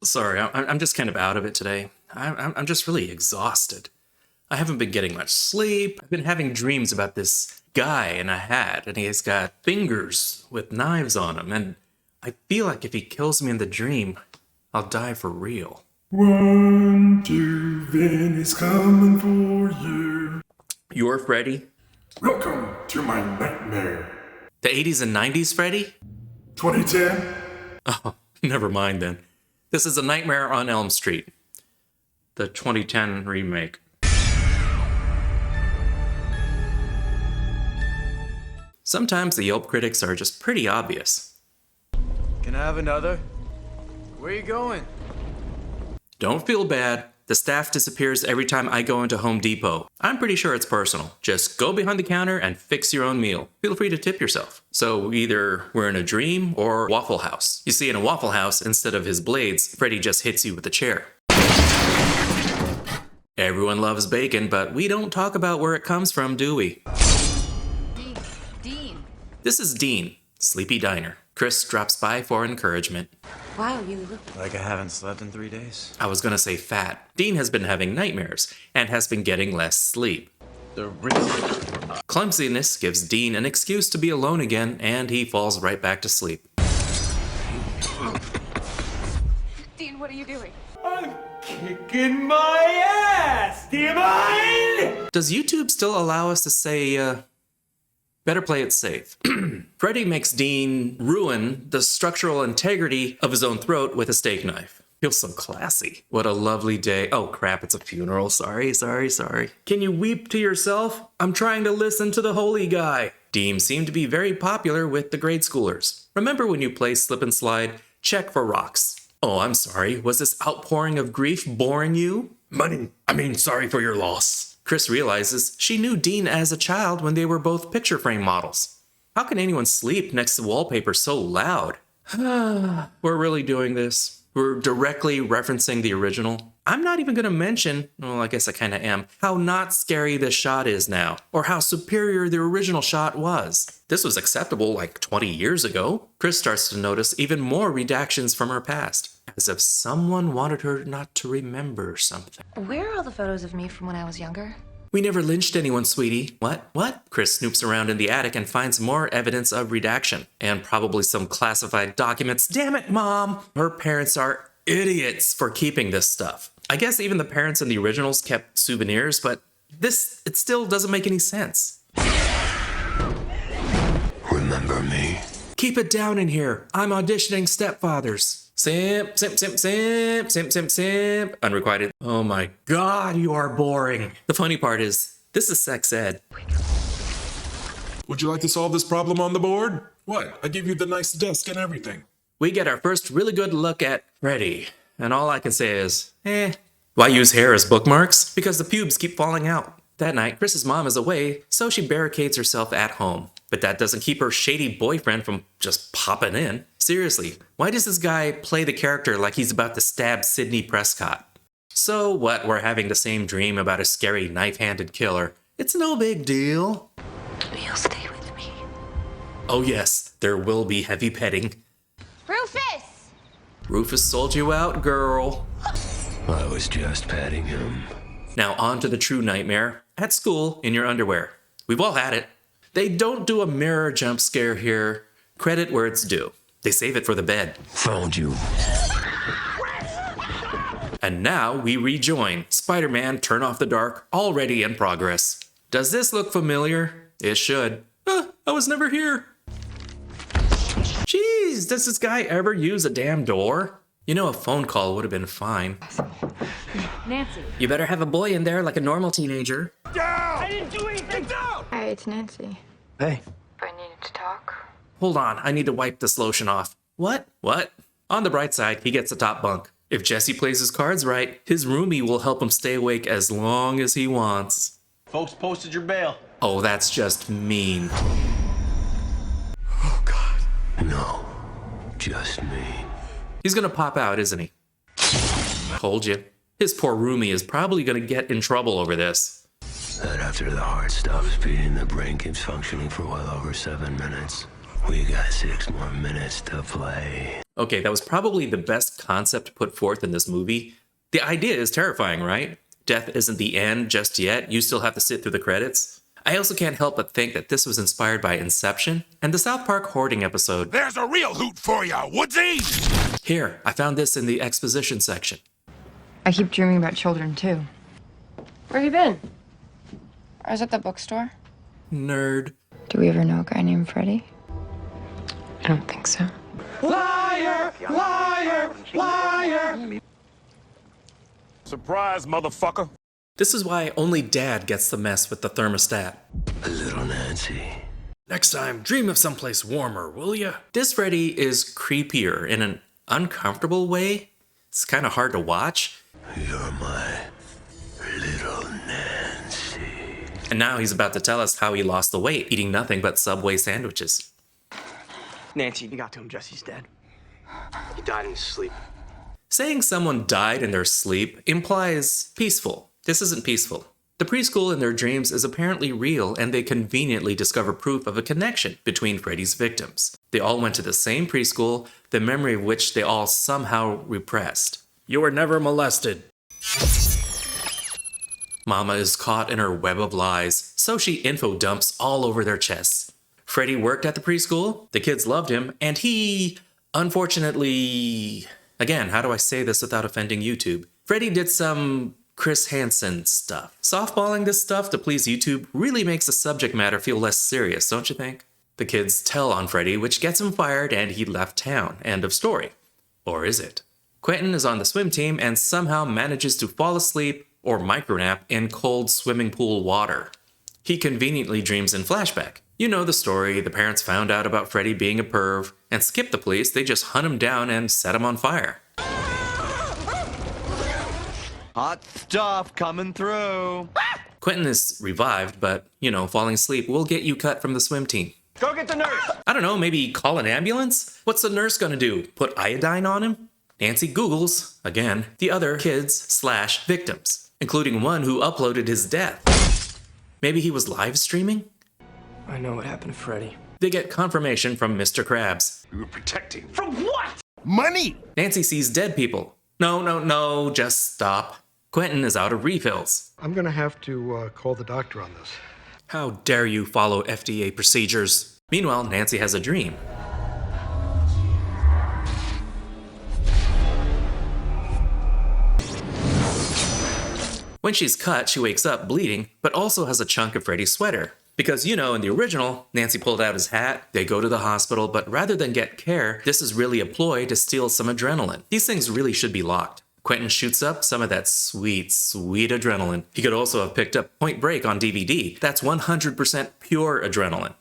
Sorry, I'm just kind of out of it today. I'm just really exhausted. I haven't been getting much sleep. I've been having dreams about this guy in a hat, and he's got fingers with knives on them, and I feel like if he kills me in the dream, I'll die for real. 1, 2, Vin is coming for you. You're Freddy? Welcome to my nightmare. The 80s and 90s Freddy? 2010? Oh, never mind then. This is A Nightmare on Elm Street, the 2010 remake. Sometimes the Yelp critics are just pretty obvious. Can I have another? Where are you going? Don't feel bad. The staff disappears every time I go into Home Depot. I'm pretty sure it's personal. Just go behind the counter and fix your own meal. Feel free to tip yourself. So either we're in a dream or Waffle House. You see, in a Waffle House, instead of his blades, Freddy just hits you with a chair. Everyone loves bacon, but we don't talk about where it comes from, do we? Dean. This is Dean, Sleepy Diner. Chris drops by for encouragement. Wow, you look... Like I haven't slept in 3 days. I was gonna say fat. Dean has been having nightmares and has been getting less sleep. The Riffed. Clumsiness gives Dean an excuse to be alone again, and he falls right back to sleep. Dean, what are you doing? I'm kicking my ass! Do you mind? Does YouTube still allow us to say, better play it safe? Freddy makes Dean ruin the structural integrity of his own throat with a steak knife. Feels so classy. What a lovely day. Oh crap, it's a funeral. Sorry. Can you weep to yourself? I'm trying to listen to the holy guy. Dean seemed to be very popular with the grade schoolers. Remember when you play slip and slide? Check for rocks. Oh, I'm sorry. Was this outpouring of grief boring you? Sorry for your loss. Chris realizes she knew Dean as a child when they were both picture frame models. How can anyone sleep next to wallpaper so loud? We're really doing this. We're directly referencing the original. I'm not even going to mention, well, I guess I kind of am, how not scary this shot is now, or how superior the original shot was. This was acceptable like 20 years ago. Chris starts to notice even more redactions from her past, as if someone wanted her not to remember something. Where are all the photos of me from when I was younger? We never lynched anyone, sweetie. What? Chris snoops around in the attic and finds more evidence of redaction, and probably some classified documents. Damn it, Mom! Her parents are idiots for keeping this stuff. I guess even the parents in the originals kept souvenirs, but it still doesn't make any sense. Remember me? Keep it down in here. I'm auditioning stepfathers. Simp. Unrequited. Oh my god, you are boring. The funny part is, this is sex ed. Would you like to solve this problem on the board? What? I give you the nice desk and everything. We get our first really good look at Freddy, and all I can say is, Why use hair as bookmarks? Because the pubes keep falling out. That night, Chris's mom is away, so she barricades herself at home. But that doesn't keep her shady boyfriend from just popping in. Seriously, why does this guy play the character like he's about to stab Sidney Prescott? So what, we're having the same dream about a scary knife-handed killer. It's no big deal. You'll stay with me. Oh yes, there will be heavy petting. Rufus! Rufus sold you out, girl. I was just patting him. Now on to the true nightmare. At school, in your underwear. We've all had it. They don't do a mirror jump scare here. Credit where it's due. They save it for the bed. Found you. And now we rejoin. Spider-Man Turn Off the Dark, already in progress. Does this look familiar? It should. I was never here. Jeez, does this guy ever use a damn door? You know, a phone call would have been fine. Nancy. You better have a boy in there like a normal teenager. I didn't do anything! Down! Hi, it's Nancy. Hey. I needed to talk. Hold on, I need to wipe this lotion off. What? On the bright side, he gets the top bunk. If Jesse plays his cards right, his roomie will help him stay awake as long as he wants. Folks posted your bail. Oh, that's just mean. Oh, God. No. Just me. He's gonna pop out, isn't he? Told you. His poor roomie is probably gonna get in trouble over this. That after the heart stops beating, the brain keeps functioning for well over 7 minutes. We got 6 more minutes to play. Okay, that was probably the best concept put forth in this movie. The idea is terrifying, right? Death isn't the end just yet. You still have to sit through the credits. I also can't help but think that this was inspired by Inception and the South Park hoarding episode. There's a real hoot for ya, Woodsy! Here, I found this in the exposition section. I keep dreaming about children, too. Where have you been? I was at the bookstore. Nerd. Do we ever know a guy named Freddie? I don't think so. Liar! Liar! Liar! Surprise, motherfucker. This is why only Dad gets to mess with the thermostat. A little Nancy. Next time, dream of someplace warmer, will ya? This Freddy is creepier in an uncomfortable way. It's kind of hard to watch. You're my little Nancy. And now he's about to tell us how he lost the weight, eating nothing but Subway sandwiches. Nancy, you got to him. Jesse's dead. He died in his sleep. Saying someone died in their sleep implies peaceful. This isn't peaceful. The preschool in their dreams is apparently real, and they conveniently discover proof of a connection between Freddy's victims. They all went to the same preschool, the memory of which they all somehow repressed. You were never molested. Mama is caught in her web of lies, so she info dumps all over their chests. Freddy worked at the preschool, the kids loved him, and he, unfortunately... Again, how do I say this without offending YouTube? Freddy did some Chris Hansen stuff. Softballing this stuff to please YouTube really makes the subject matter feel less serious, don't you think? The kids tell on Freddy, which gets him fired, and he left town. End of story. Or is it? Quentin is on the swim team and somehow manages to fall asleep or micronap in cold swimming pool water. He conveniently dreams in flashback. You know the story, the parents found out about Freddy being a perv and skipped the police, they just hunt him down and set him on fire. Hot stuff coming through. Quentin is revived, but, falling asleep will get you cut from the swim team. Go get the nurse. I don't know, maybe call an ambulance? What's the nurse gonna do? Put iodine on him? Nancy Googles, again, the other kids/victims, including one who uploaded his death. Maybe he was live streaming? I know what happened to Freddie. They get confirmation from Mr. Krabs. We were protecting. From what? Money! Nancy sees dead people. No, just stop. Quentin is out of refills. I'm gonna have to call the doctor on this. How dare you follow FDA procedures? Meanwhile, Nancy has a dream. When she's cut, she wakes up bleeding, but also has a chunk of Freddy's sweater. Because, in the original, Nancy pulled out his hat, they go to the hospital, but rather than get care, this is really a ploy to steal some adrenaline. These things really should be locked. Quentin shoots up some of that sweet, sweet adrenaline. He could also have picked up Point Break on DVD. That's 100% pure adrenaline.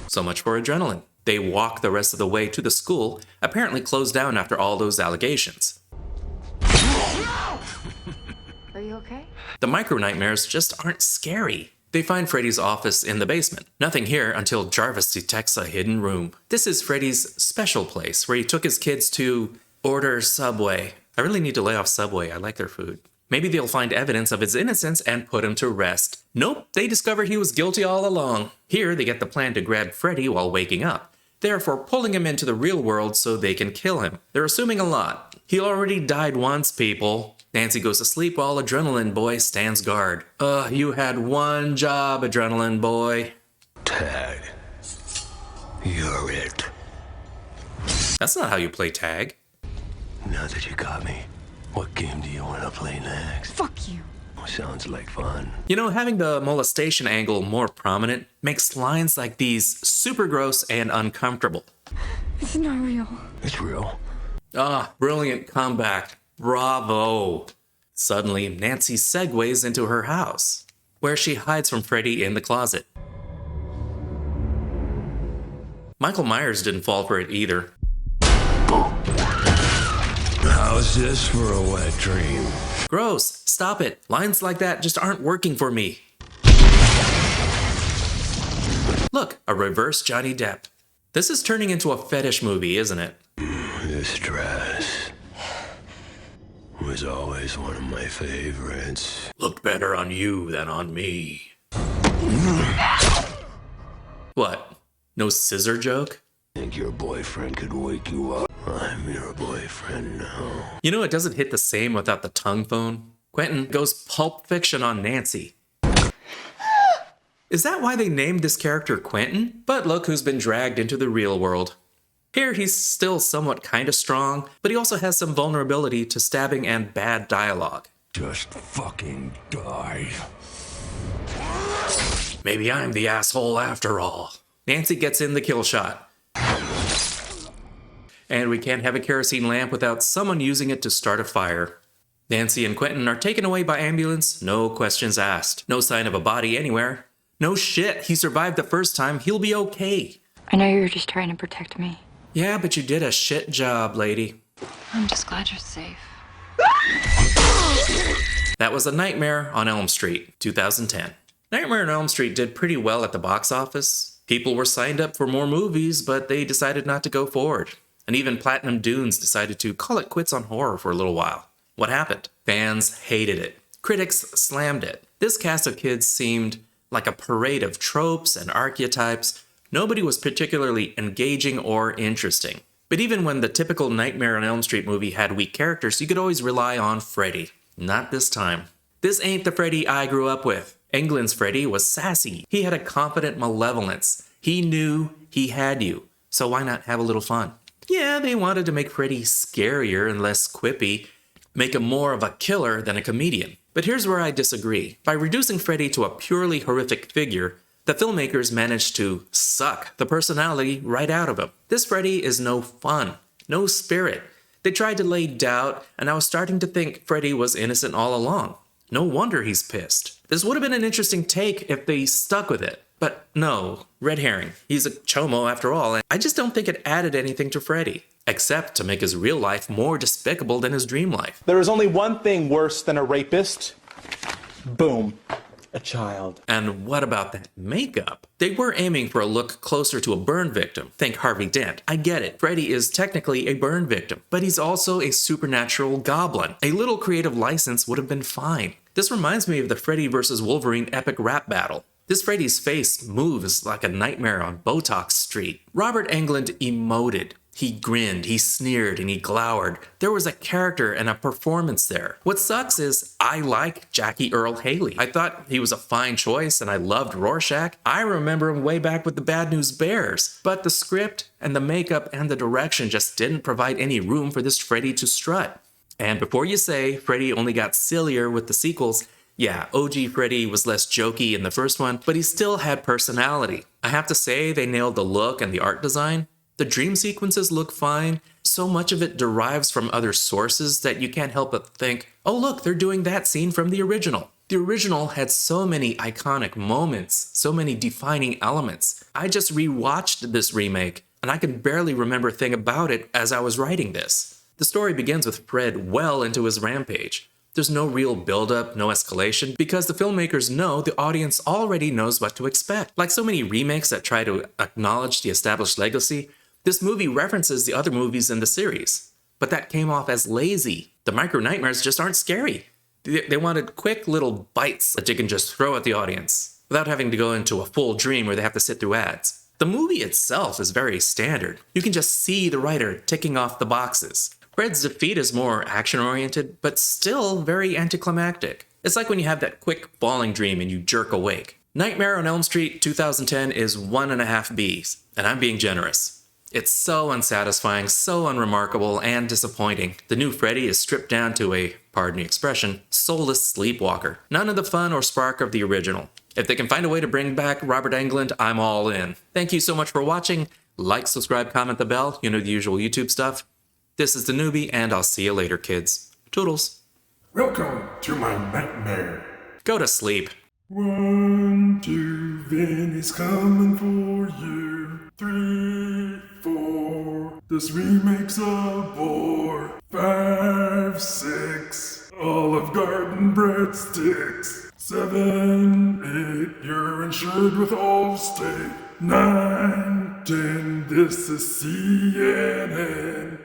So much for adrenaline. They walk the rest of the way to the school, apparently closed down after all those allegations. Are you okay? The micro-nightmares just aren't scary. They find Freddy's office in the basement. Nothing here until Jarvis detects a hidden room. This is Freddy's special place where he took his kids to order Subway. I really need to lay off Subway. I like their food. Maybe they'll find evidence of his innocence and put him to rest. Nope, they discover he was guilty all along. Here, they get the plan to grab Freddy while waking up, therefore pulling him into the real world so they can kill him. They're assuming a lot. He already died once, people. Nancy goes to sleep while Adrenaline Boy stands guard. You had one job, Adrenaline Boy. Tag. You're it. That's not how you play tag. Now that you got me, what game do you want to play next? Fuck you. Sounds like fun. Having the molestation angle more prominent makes lines like these super gross and uncomfortable. This is not real. It's real. Brilliant comeback. Bravo. Suddenly, Nancy segues into her house, where she hides from Freddy in the closet. Michael Myers didn't fall for it either. How's this for a wet dream? Gross. Stop it. Lines like that just aren't working for me. Look, a reverse Johnny Depp. This is turning into a fetish movie, isn't it? This dress was always one of my favorites. Looked better on you than on me. No scissor joke? Think your boyfriend could wake you up? I'm your boyfriend now. You know, it doesn't hit the same without the tongue phone. Quentin goes Pulp Fiction on Nancy. Is that why they named this character Quentin? But look who's been dragged into the real world. Here he's still somewhat kinda strong, but he also has some vulnerability to stabbing and bad dialogue. Just fucking die. Maybe I'm the asshole after all. Nancy gets in the kill shot. And we can't have a kerosene lamp without someone using it to start a fire. Nancy and Quentin are taken away by ambulance, no questions asked. No sign of a body anywhere. No shit, he survived the first time, he'll be okay. I know you were just trying to protect me. Yeah, but you did a shit job, lady. I'm just glad you're safe. That was A Nightmare on Elm Street, 2010. Nightmare on Elm Street did pretty well at the box office. People were signed up for more movies, but they decided not to go forward. And even Platinum Dunes decided to call it quits on horror for a little while. What happened? Fans hated it. Critics slammed it. This cast of kids seemed like a parade of tropes and archetypes. Nobody was particularly engaging or interesting. But even when the typical Nightmare on Elm Street movie had weak characters, you could always rely on Freddy. Not this time. This ain't the Freddy I grew up with. Englund's Freddy was sassy. He had a confident malevolence. He knew he had you. So why not have a little fun? Yeah, they wanted to make Freddy scarier and less quippy, make him more of a killer than a comedian. But here's where I disagree. By reducing Freddy to a purely horrific figure, the filmmakers managed to suck the personality right out of him. This Freddy is no fun, no spirit. They tried to lay doubt, and I was starting to think Freddy was innocent all along. No wonder he's pissed. This would have been an interesting take if they stuck with it. But no, red herring. He's a chomo after all, and I just don't think it added anything to Freddy, except to make his real life more despicable than his dream life. There is only one thing worse than a rapist. Boom. A child. And what about that makeup? They were aiming for a look closer to a burn victim. Think Harvey Dent. I get it. Freddy is technically a burn victim, but he's also a supernatural goblin. A little creative license would have been fine. This reminds me of the Freddy vs. Wolverine epic rap battle. This Freddy's face moves like a nightmare on Botox Street. Robert Englund emoted. He grinned, he sneered, and he glowered. There was a character and a performance there. What sucks is I like Jackie Earle Haley. I thought he was a fine choice and I loved Rorschach. I remember him way back with the Bad News Bears. But the script and the makeup and the direction just didn't provide any room for this Freddy to strut. And before you say Freddy only got sillier with the sequels, yeah, OG Freddy was less jokey in the first one, but he still had personality. I have to say they nailed the look and the art design. The dream sequences look fine. So much of it derives from other sources that you can't help but think, oh look, they're doing that scene from the original. The original had so many iconic moments, so many defining elements. I just rewatched this remake, and I can barely remember a thing about it as I was writing this. The story begins with Fred well into his rampage. There's no real build-up, no escalation, because the filmmakers know the audience already knows what to expect. Like so many remakes that try to acknowledge the established legacy, this movie references the other movies in the series. But that came off as lazy. The micro nightmares just aren't scary. They wanted quick little bites that you can just throw at the audience, without having to go into a full dream where they have to sit through ads. The movie itself is very standard. You can just see the writer ticking off the boxes. Fred's defeat is more action-oriented, but still very anticlimactic. It's like when you have that quick falling dream and you jerk awake. Nightmare on Elm Street 2010 is 1.5 Bs, and I'm being generous. It's so unsatisfying, so unremarkable, and disappointing. The new Freddy is stripped down to a, pardon the expression, soulless sleepwalker. None of the fun or spark of the original. If they can find a way to bring back Robert Englund, I'm all in. Thank you so much for watching. Like, subscribe, comment the bell, you know the usual YouTube stuff. This is theNewBee, and I'll see you later, kids. Toodles. Welcome to my nightmare. Go to sleep. 1, 2, Vinny's coming for you. 3, 4, this remake's a bore. 5, 6, Olive Garden breadsticks. 7, 8, you're insured with Allstate. 9, 10, this is CNN.